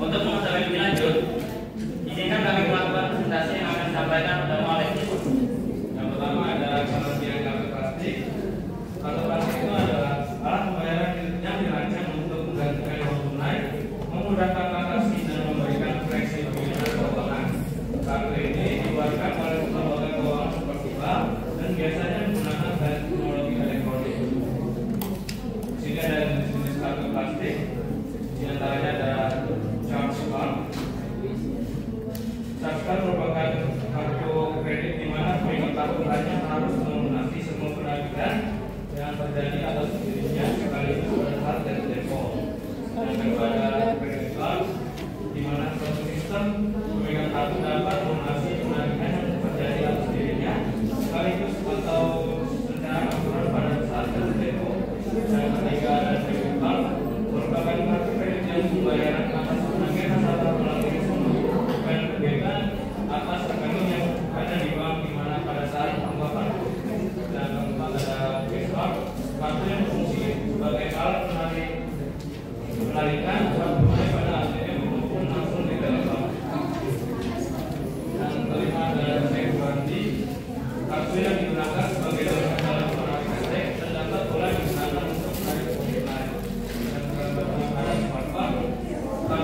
Untuk mengetahui lebih lanjut, izinkan kami melakukan presentasi yang akan disampaikan oleh Ibu. Yang pertama adalah pengertian kartu plastik. Kartu plastik itu adalah alat pembayaran yang dirancang untuk menggantikan uang tunai, memudahkan transaksi dan memberikan fleksibilitas keuangan. Kartu ini dikeluarkan oleh lembaga keuangan seperti bank dan biasanya menggunakan teknologi elektronik. Sehingga ada jenis kartu plastik, di antaranya ada charge card. Charge card merupakan kartu kredit di mana pemilik kartu hanya harus melunasi semua penagihan yang terjadi atas dirinya sekaligus pada saat dari depo. Yang kedua ada credit card, di mana suatu sistem pemilik kartu dapat melunasi penagihan yang terjadi atas dirinya sekaligus atau secara akurat pada saat dari depo. Yang ketiga ada debit card, merupakan kartu kredit yang pembayaran atas penagihan atau melalui dan berbeda atas rekening yang ada di bank di mana pada saat tanggapan. Dan keempat ada cash card, kartu yang berfungsi sebagai alat penarikan uang tunai pada ATM maupun langsung di telepon. Dan kelima ada check garansi, kartu yang digunakan sebagai dorongan dalam penarikan check dan dapat mulai digunakan untuk menarik uang tunai. Dan keempat ada smart card, kartu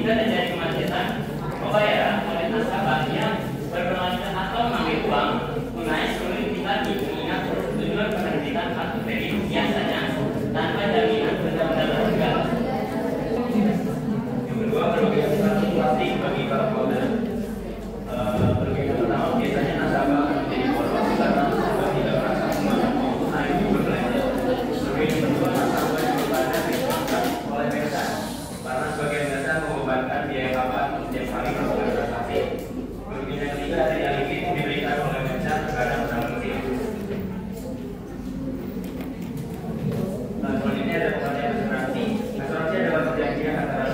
Jika terjadi kemacetan, pembayaran oleh nasabah yang berpenghasilan atau mengambil uang tunai sulit kita mengingat tujuan penerbitan kartu kredit biasanya tanpa jaminan benar-benar terjaga. Yang kedua, perbedaan status pasti bagi para holder. Perbedaan pertama biasanya nasabah akan menjadi boros karena nasabah tidak merasa aman maupun naik berbelanja. Perbedaan kedua, nasabah dibebankan disebabkan oleh merchant karena sebagian merchant membebankan biaya tambahan setiap hari melakukan transaksi. Perbedaan ketiga, daya limit diberikan oleh merchant terhadap transaksi. Nah, selanjutnya ada pengertian asuransi. Asuransi adalah perjanjian antara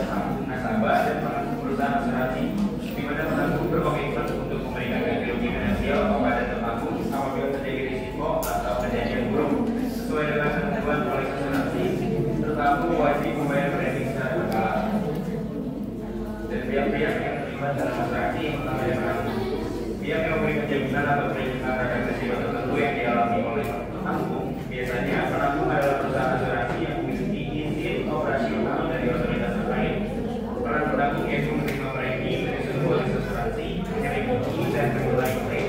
nasabah dan perusahaan asuransi, di mana penanggung berkomitmen untuk memberikan ganti rugi finansial kepada tertanggung apabila terjadi risiko atau kejadian buruk. Sesuai dengan ketentuan polis asuransi, tertanggung wajib membayar premie secara berkala. Dan pihak-pihak yang terlibat dalam asuransi yang pertama yang penanggung. Pihak yang memberikan jaminan atau perlindungan terhadap risiko tertentu yang dialami oleh tertanggung, biasanya penanggung adalah perusahaan asuransi yang memiliki izin operasional dari otoritas terkait. Peran penanggung yaitu menerima premi dari seluruh polis asuransi, menyelidiki dan mengulangi klaim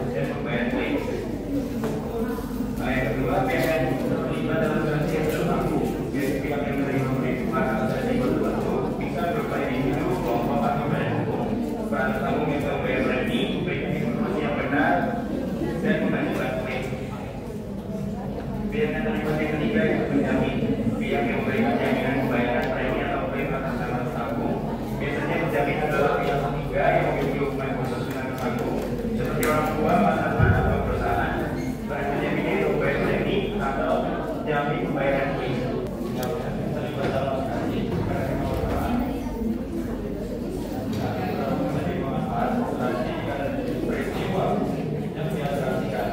dan membayar klaim. Nah, yang kedua, pihak yang terlibat dalam asuransi yang tertanggung, yaitu pihak yang menerima perlindungan atas risiko tertentu, bisa berupa individu, kelompok atau badan hukum. Peran tertanggung yang membayar premi, memberikan informasi yang benar dan mengajukan klaim. Pihak yang terlibat yang ketiga yaitu penjamin. Pihak yang memberikan jaminan pembayaran premi atau klaim atas nama tertanggung. Biasanya penjamin adalah pihak ketiga yang memiliki hubungan khusus dengan tertanggung, seperti orang tua, pasangan atau perusahaan. Peran penjamin itu membayar premi atau jamin pembayaran klaim. Terlibat dalam asuransi peristiwa yang diasuransikan.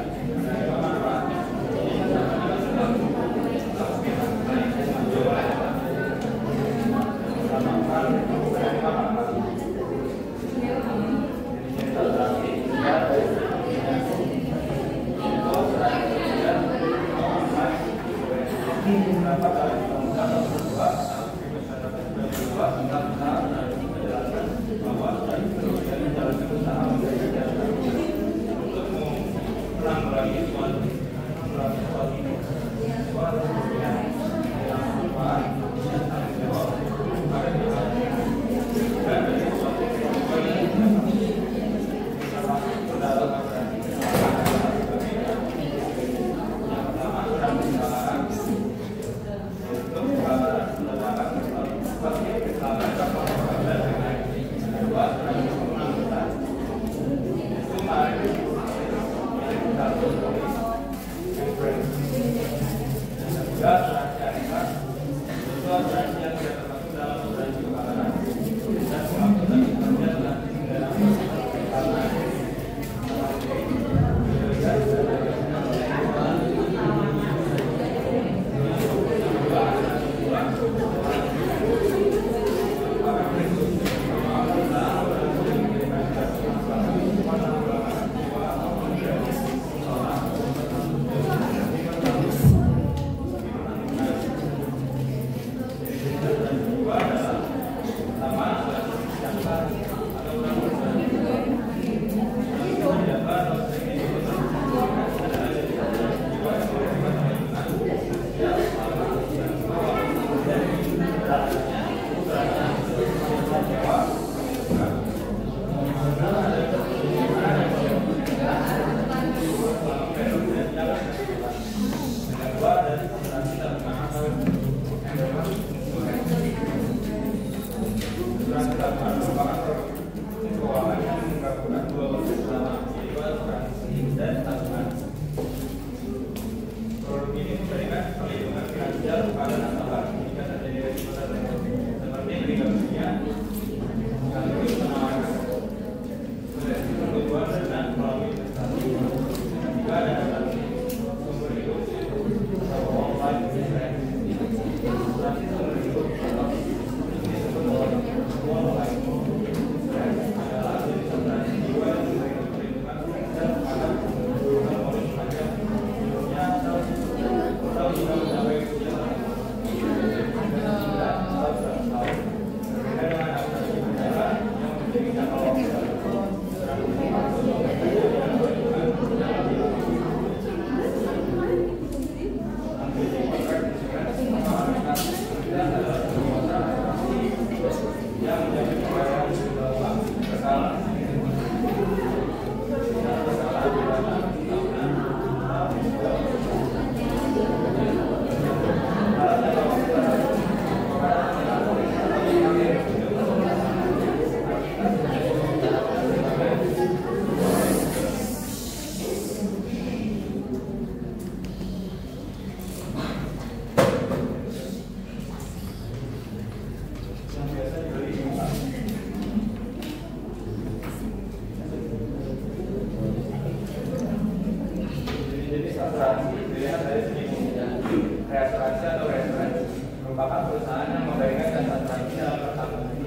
perusahaan yang memberikan jasa asuransi dalam pertanggungan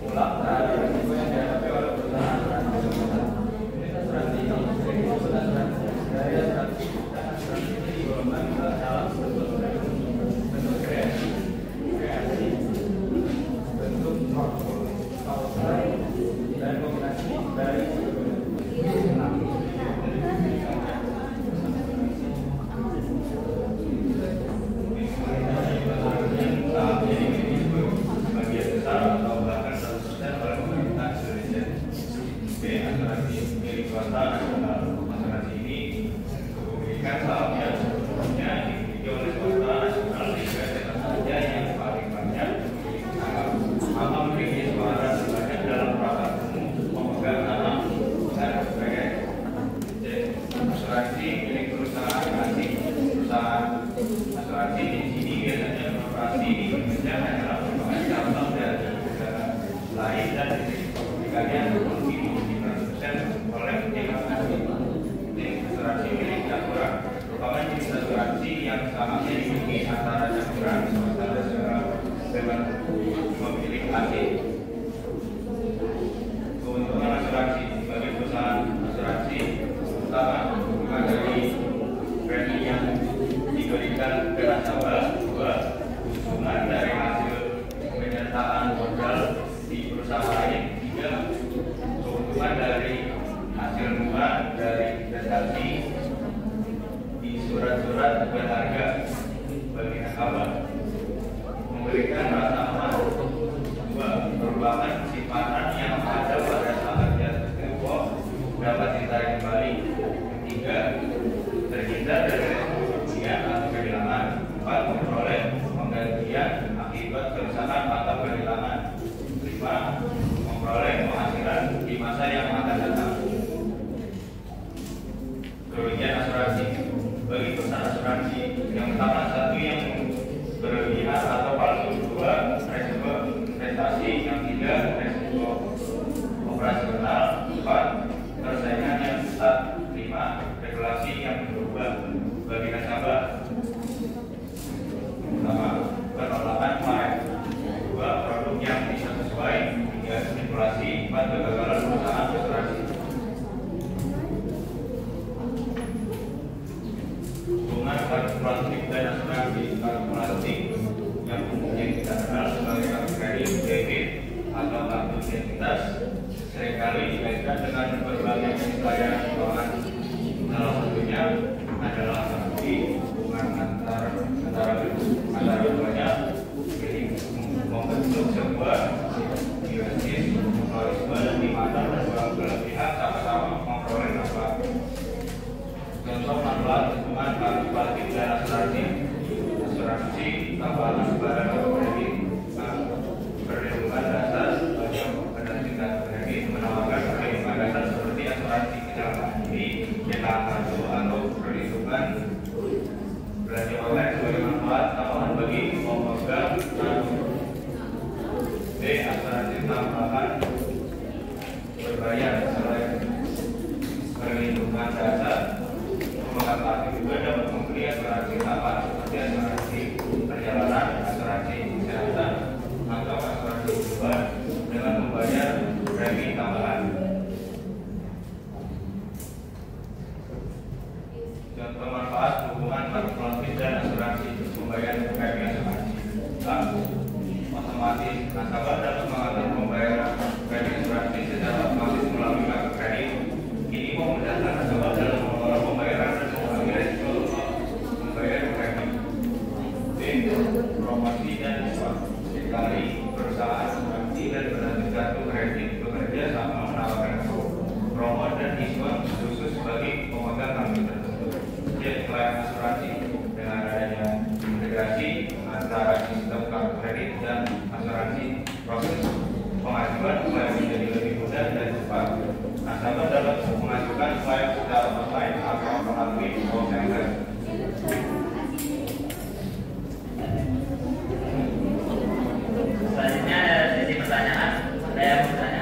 ulang terhadap risiko yang dihadapi oleh perusahaan asuransi tersebut. Unit asuransi yang sering disebut asuransi dari asuransi dan asuransi ini digolongkan ke dalam bentuk kreasi, bentuk kauser, dan kombinasi dari asuransi ini memiliki sahamnya sepenuhnya dimiliki oleh swasta nasional hingga jasa saja yang paling banyak memiliki saham atau memiliki suara terbanyak dalam rapat umum pemegang saham dan sebagainya. Asuransi milik perusahaan asing. Perusahaan asuransi di sini biasanya beroperasi di Indonesia hanyalah merupakan cabang dari negara lain dan kepemilikannya mungkin 5% oleh pihak asing. Asuransi milik Jakpro merupakan jenis asuransi yang sahamnya dimiliki antara Jakpro swasta nasional dengan pemilik asing. Keuntungan asuransi bagi perusahaan asuransi pertama, dukungan dari premi yang diberikan ke nasabah. Dua, keuntungan dari hasil penyertaan modal di perusahaan lain. Tiga, keuntungan dari hasil bunga dari investasi di surat-surat berharga bagi nasabah. Memberikan rasa aman. Dua, perubahan simpanan yang ada pada saat jatuh tempo dapat ditarik kembali. Tiga, terhindar dari resiko kerugian atau kehilangan. Empat, memperoleh penggantian akibat kerusakan atau kehilangan. Lima, memperoleh penghasilan di masa yang akan datang. Kerugian asuransi bagi perusahaan asuransi yang pertama, satu yang berlebihan atau palsu. Dua, resiko investasi. Yang tiga, resiko operasional. Empat, persaingan yang ketat. Lima, regulasi yang berubah bagi nasabah. Pertama, penolakan klaim. Dua, produk yang bisa sesuai. Tiga, spekulasi. Empat, kegagalan perusahaan asuransi. Hubungan kartu plastik dan asuransi. Kartu plastik yang umumnya kita kenal sebagai kartu kredit, debit, atau kartu identitas seringkali dikaitkan dengan berbagai jenis layanan keuangan. Salah satunya adalah asuransi hubungan antara keduanya membentuk sebuah simbiosis mutualisme di mana kedua belah pihak sama-sama memperoleh manfaat. Contoh manfaat hubungan kartu plastik dan asuransi. Asuransi tambahan pada kartu kredit perlindungan dasar bagi pengguna kartu kredit menawarkan perlindungan dasar seperti asuransi kecelakaan diri, kecelakaan kartu atau perlindungan belanja online sebagai manfaat tambahan bagi pemegang kartu. B. Asuransi tambahan berbayar selain perlindungan dasar. Pemegang kartu juga dapat membeli asuransi tambahan seperti asuransi perjalanan, asuransi kesehatan, atau asuransi kehidupan dengan membayar premi tambahan. Contoh manfaat hubungan kartu plastik dan asuransi membayar premi asuransi. Otomatis nasabah dapat mengatur pembayaran premi asuransi secara otomatis melalui kartu kredit. Ini memudahkan nasabah dalam mengelola pembayaran dan mengurangi resiko membayar premi. B. Promosi dan diskon. Sekali perusahaan asuransi dan penagih kartu kredit bekerja sama menawarkan promo dan diskon khusus bagi pemegang kartu tertentu. C. Klaim asuransi. Dengan adanya integrasi antara sistem kartu kredit dan asuransi, proses pengajuan klaim menjadi lebih mudah dan cepat. Nasabah dapat mengajukan klaim secara online atau melalui call center. Selanjutnya ada sesi pertanyaan. Ada yang mau bertanya?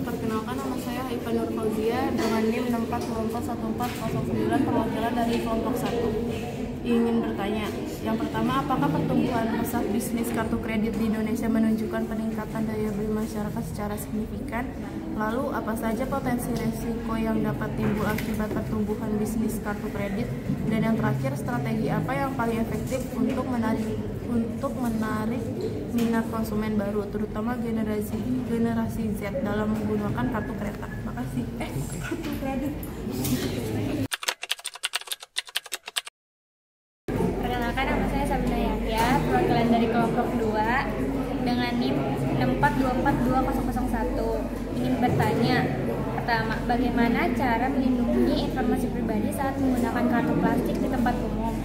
Perkenalkan, nama saya Ivan Nurfauzi. Fauzia dengan NIM 64241409 perwakilan dari kelompok 1. Ingin bertanya, yang pertama, apakah pertumbuhan pesat bisnis kartu kredit di Indonesia menunjukkan peningkatan daya beli masyarakat secara signifikan? Lalu, apa saja potensi resiko yang dapat timbul akibat pertumbuhan bisnis kartu kredit? Dan yang terakhir, strategi apa yang paling efektif untuk menarik minat konsumen baru, terutama generasi Z dalam menggunakan kartu kereta? Makasih. Kartu kredit. Perkenalkan, nama saya Sabina Yahya, perwakilan dari kelompok 2 dengan NIM 64242001. Ingin bertanya, pertama, bagaimana cara melindungi informasi pribadi saat menggunakan kartu plastik di tempat umum?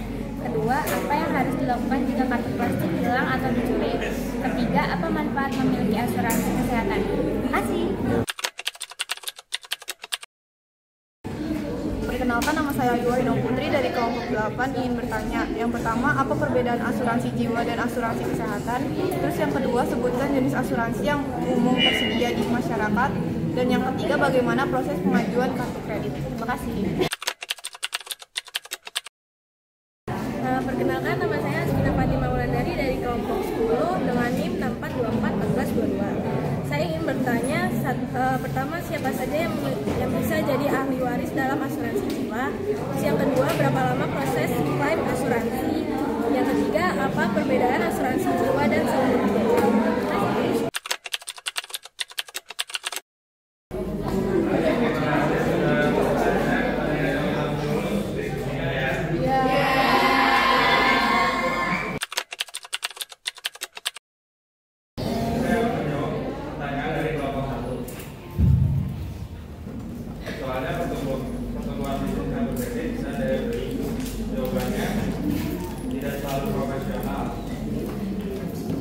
Kedua, apa yang harus dilakukan jika kartu plastik hilang atau dicuri? Ketiga, apa manfaat memiliki asuransi kesehatan? Terima kasih. Perkenalkan, nama saya Ayu Wahyudong Putri dari kelompok 8. Ingin bertanya, yang pertama, apa perbedaan asuransi jiwa dan asuransi kesehatan? Terus yang kedua, sebutkan jenis asuransi yang umum tersedia di masyarakat. Dan yang ketiga, bagaimana proses pengajuan kartu kredit? Terima kasih. Perkenalkan, nama saya Asmina Fatima Wulandari dari kelompok 10 dengan NIM 64241422. Saya ingin bertanya, pertama, siapa saja yang bisa jadi ahli waris dalam asuransi jiwa? Terus yang kedua, berapa lama proses klaim asuransi? Yang ketiga, apa perbedaan asuransi jiwa dan seumur hidup? Soalnya pertumbuhan bisnis kartu kredit dan daya beli, jawabannya tidak selalu profesional.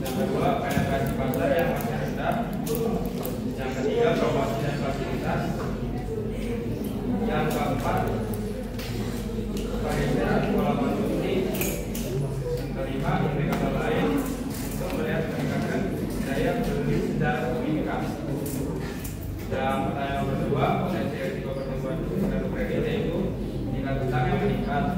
Yang kedua, penetrasi pasar yang masih rendah. Yang ketiga, promosi dan fasilitas. Yang keempat, perbedaan pola konsumsi. Yang kelima, indikator lain untuk melihat peningkatan daya beli secara signifikan. Dan pertanyaan nomor 2, potensi risiko pertumbuhan kartu kredit yaitu tingkat utang yang meningkat.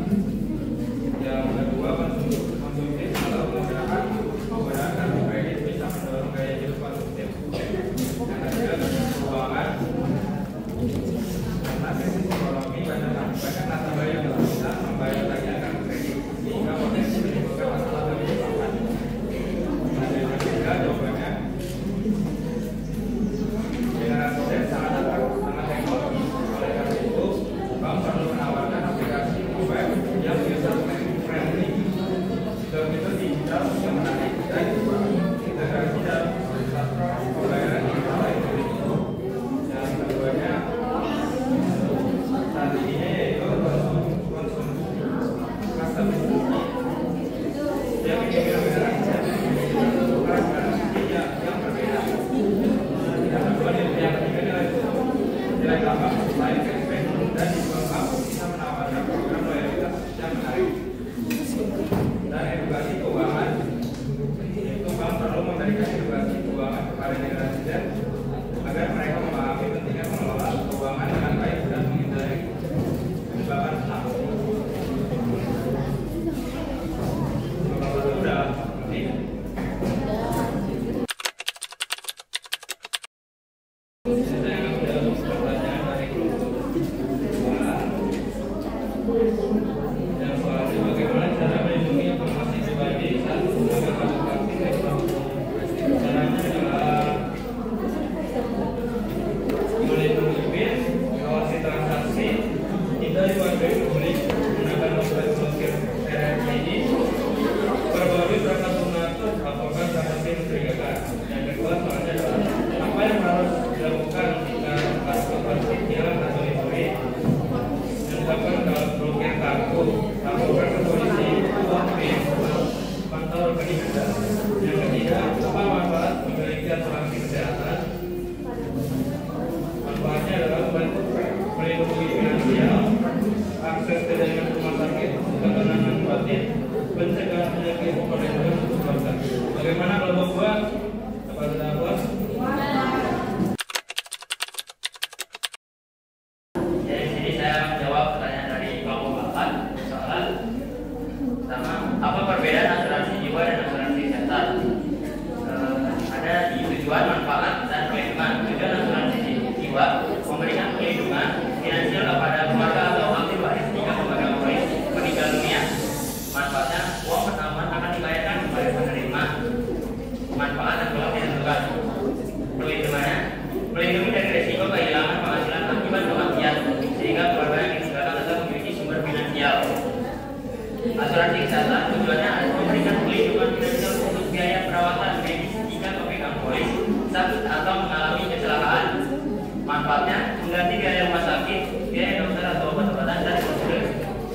Yang kedua, konsumtif atau masyarakat penggunaan kartu kredit bisa mendorong gaya hidup konsumtif. Yang ketiga, keuangan. Karena krisis ekonomi banyak nasabah yang tidak bisa membayar tagihan kartu kredit sehingga potensi menimbulkan masalah bagi keuangan. Dan yang ketiga, jawabannya sangat teknologi. Oleh karena itu, bank perlu menawarkan aplikasi mobile yang user friendly, fitur digital yang menarik dan integrasi dalam platform pembayaran digital lainnya. Yang keduanya, strateginya yaitu konsumsi customer yang berbeda yang berbeda. Yang kedua, nilai tambah lain cashback dan bank bisa menawarkan program loyalitas yang menarik. Dan edukasi keuangan, itu bank perlu memberikan edukasi keuangan kepada generasi Z agar mereka memahami pentingnya mengelola keuangan dengan baik dan menghindari jebakan utang. Bapak sudah mengerti? Yang soalnya bagaimana cara melindungi informasi pribadi saat menggunakan kartu plastik? Caranya adalah melindungi PIN, mengawasi transaksi, hindari wargai publik, menggunakan dompet blokir RFID, perbarui perangkat lunak, laporkan transaksi mencurigakan. Yang kedua soalnya adalah apa yang harus dilakukan jika kartu plastik hilang atau dicuri? Dilakukan dalam blokir kartu, laporkan ke polisi, PIN, pantau rekening Anda. Yang ketiga, apa manfaat memiliki asuransi kesehatan? Manfaatnya adalah melindungi finansial, Asuransi kesehatan tujuannya adalah memberikan perlindungan finansial untuk biaya perawatan medis jika pemegang polis sakit atau mengalami kecelakaan. Manfaatnya mengganti biaya rumah sakit, biaya dokter atau obat-obatan dan prosedur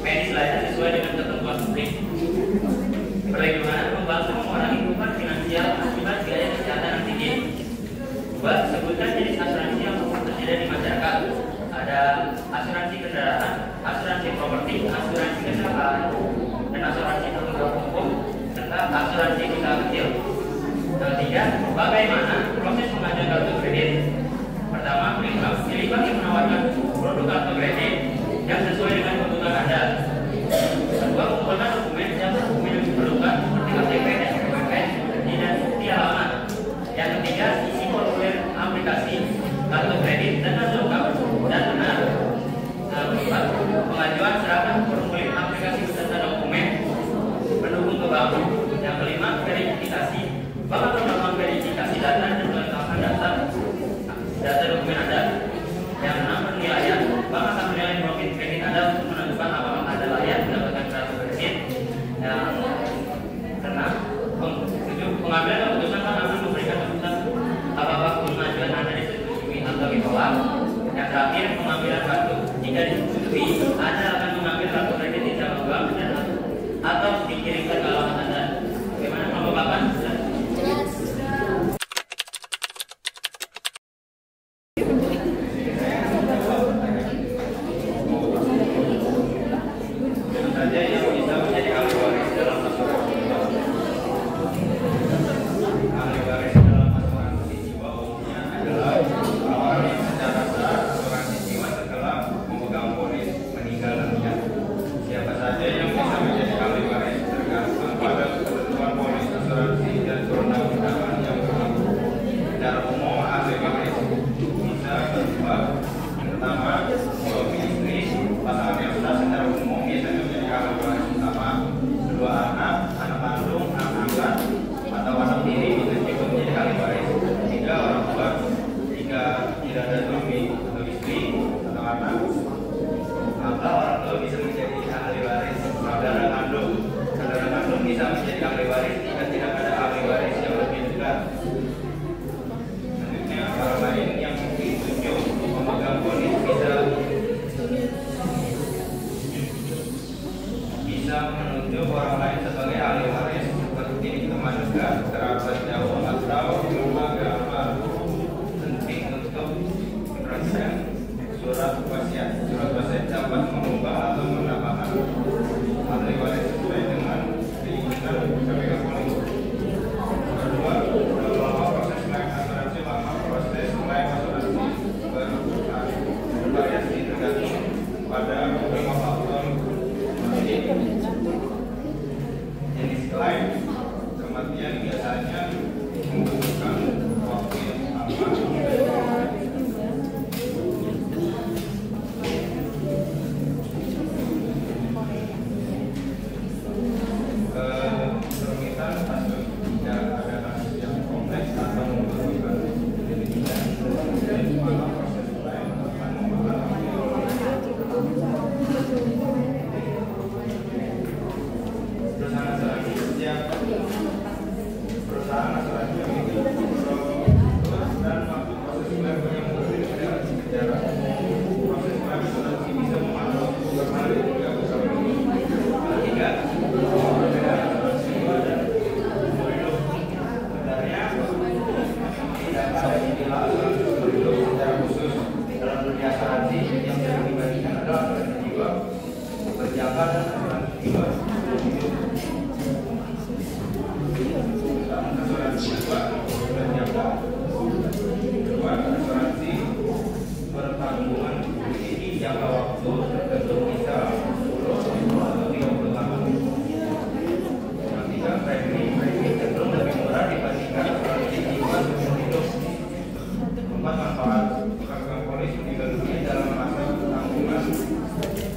medis lainnya sesuai dengan ketentuan publik. Perlindungan membantu mengurangi beban finansial akibat biaya kesehatan yang tinggi. Buat sebutkan jenis asuransi yang tersedia di masyarakat. Ada asuransi kendaraan, asuransi properti, asuransi kesehatan, dan asuransi tanggung hukum, serta asuransi usaha kecil. Ketiga, bagaimana proses pengajuan kartu kredit? Pertama, pilih bank yang menawarkan produk kartu kredit yang sesuai dengan kebutuhan Anda. Kedua, kumpulkan dokumen yang diperlukan seperti KTP, SPP, dan bukti halaman. Yang ketiga, isi formulir aplikasi kartu kredit dengan lengkap dan benar. Keempat, pengajuan serahkan formulir aplikasi beserta dokumen pendukung ke bank. Yang kelima, verifikasi. Bank akan melakukan verifikasi data dan melengkapkan data dokumen Anda. Yang enam, penilaian. Bank akan menilai profil kredit Anda untuk menentukan apakah Anda layak mendapatkan kartu kredit. Yang keenam, pengambilan keputusan bank akan memberikan keputusan apakah pengajuan Anda disetujui atau ditolak. Yang terakhir, pengambilan kartu. Jika disetujui, Anda akan mengambil kartu kredit di cabang bank dan atau dikirimkan ke alamat Anda. Bagaimana pengembangan?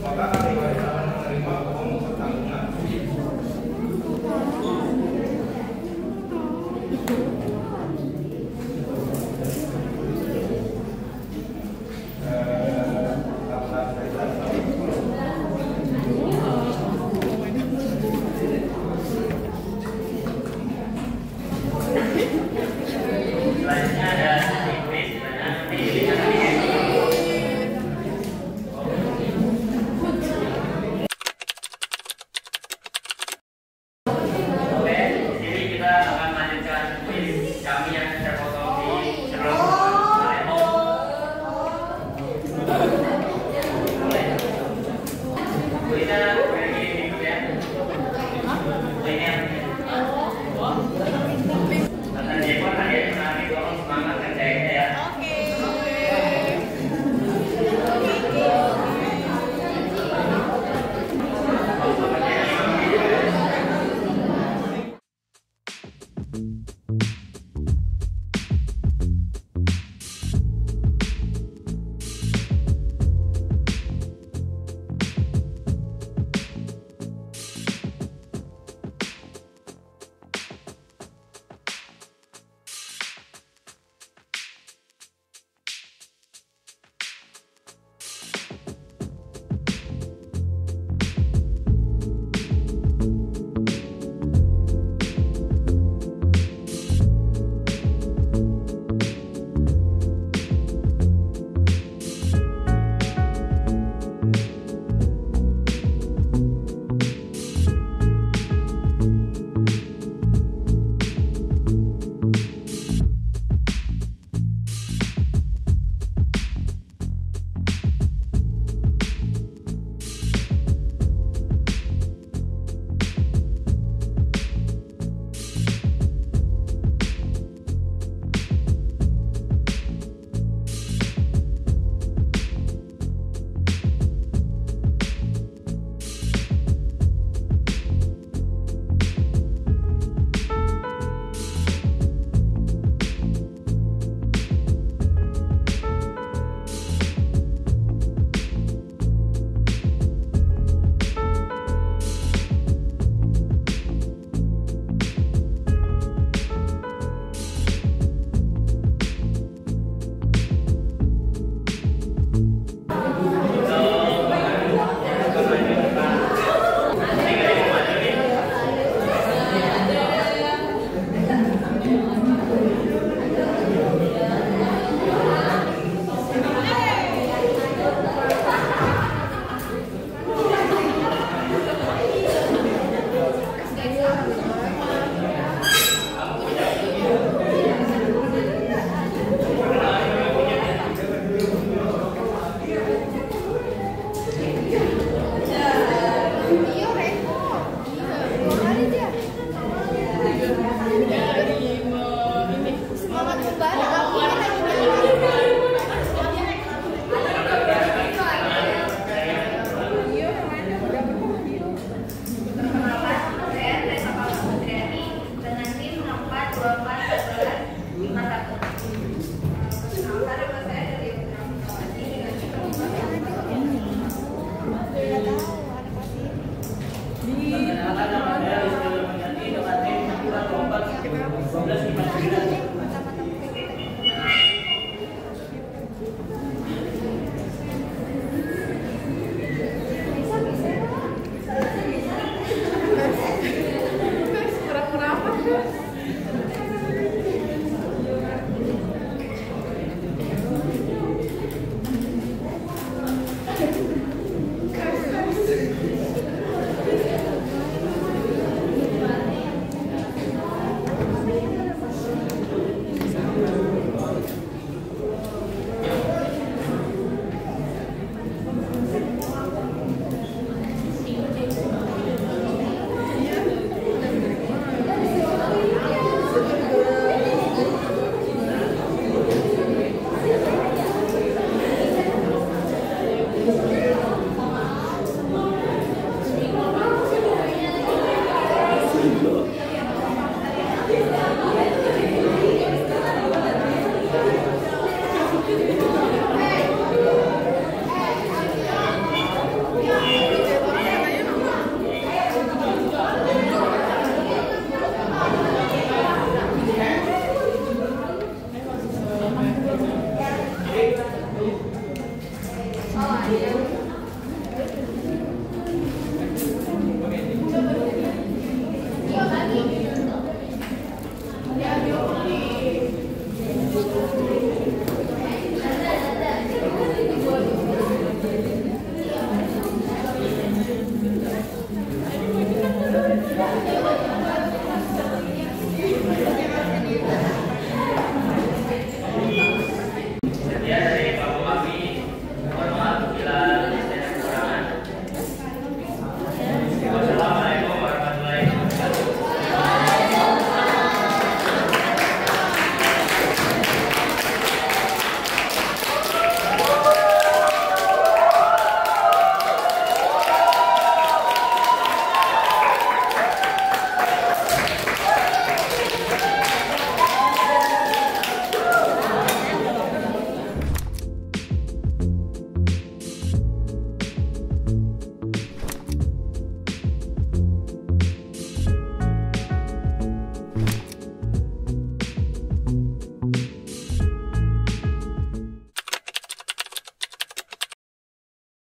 Maka ahli waris akan menerima